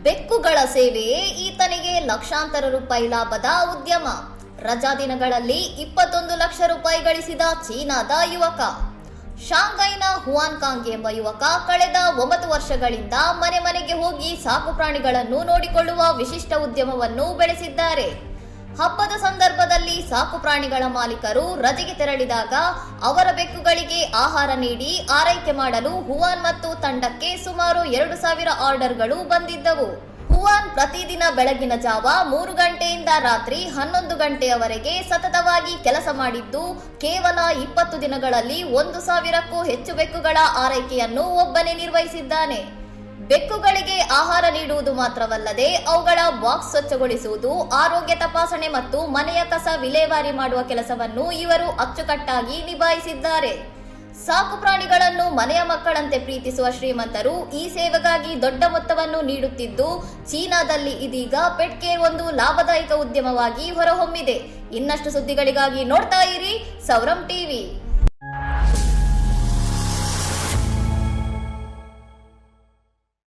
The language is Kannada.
ಬೆಕ್ಕುಗಳ ಸೇವೆಯೇ ಈತನಿಗೆ ಲಕ್ಷಾಂತರ ರೂಪಾಯಿ ಲಾಭದ ಉದ್ಯಮ. ರಜಾ ದಿನಗಳಲ್ಲಿ 21 ಲಕ್ಷ ರೂಪಾಯಿ ಗಳಿಸಿದ ಚೀನಾದ ಯುವಕ. ಶಾಂಘೈನ ಹುವಾನ್ಕಾಂಗ್ ಎಂಬ ಯುವಕ ಕಳೆದ 9 ವರ್ಷಗಳಿಂದ ಮನೆ ಮನೆಗೆ ಹೋಗಿ ಸಾಕು ಪ್ರಾಣಿಗಳನ್ನು ನೋಡಿಕೊಳ್ಳುವ ವಿಶಿಷ್ಟ ಉದ್ಯಮವನ್ನು ಬೆಳೆಸಿದ್ದಾರೆ. ಹಬ್ಬದ ಸಂದರ್ಭದಲ್ಲಿ ಸಾಕು ಪ್ರಾಣಿಗಳ ಮಾಲೀಕರು ರಜೆಗೆ ತೆರಳಿದಾಗ ಅವರ ಬೆಕ್ಕುಗಳಿಗೆ ಆಹಾರ ನೀಡಿ ಆರೈಕೆ ಮಾಡಲು ಹುವಾನ್ ಮತ್ತು ತಂಡಕ್ಕೆ ಸುಮಾರು 2,000 ಆರ್ಡರ್ಗಳು ಬಂದಿದ್ದವು. ಹುವಾನ್ ಪ್ರತಿದಿನ ಬೆಳಗಿನ ಜಾವ 3 ಗಂಟೆಯಿಂದ ರಾತ್ರಿ 11 ಗಂಟೆಯವರೆಗೆ ಸತತವಾಗಿ ಕೆಲಸ ಮಾಡಿದ್ದು, ಕೇವಲ 20 ದಿನಗಳಲ್ಲಿ 1,000ಕ್ಕೂ ಹೆಚ್ಚು ಬೆಕ್ಕುಗಳ ಆರೈಕೆಯನ್ನು ಒಬ್ಬನೇ ನಿರ್ವಹಿಸಿದ್ದಾನೆ. ಬೆಕ್ಕುಗಳಿಗೆ ಆಹಾರ ನೀಡುವುದು ಮಾತ್ರವಲ್ಲದೆ ಅವುಗಳ ಬಾಕ್ಸ್ ಸ್ವಚ್ಛಗೊಳಿಸುವುದು, ಆರೋಗ್ಯ ತಪಾಸಣೆ ಮತ್ತು ಮನೆಯ ಕಸ ವಿಲೇವಾರಿ ಮಾಡುವ ಕೆಲಸವನ್ನು ಇವರು ಅಚ್ಚುಕಟ್ಟಾಗಿ ನಿಭಾಯಿಸಿದ್ದಾರೆ. ಸಾಕು ಪ್ರಾಣಿಗಳನ್ನು ಮನೆಯ ಮಕ್ಕಳಂತೆ ಪ್ರೀತಿಸುವ ಶ್ರೀಮಂತರು ಈ ಸೇವೆಗಾಗಿ ದೊಡ್ಡ ಮೊತ್ತವನ್ನು ನೀಡುತ್ತಿದ್ದು, ಚೀನಾದಲ್ಲಿ ಇದೀಗ ಪೆಟ್ ಕೇರ್ ಒಂದು ಲಾಭದಾಯಕ ಉದ್ಯಮವಾಗಿ ಹೊರಹೊಮ್ಮಿದೆ. ಇನ್ನಷ್ಟು ಸುದ್ದಿಗಳಿಗಾಗಿ ನೋಡ್ತಾ ಇರಿ ಸೌರಂ ಟಿವಿ.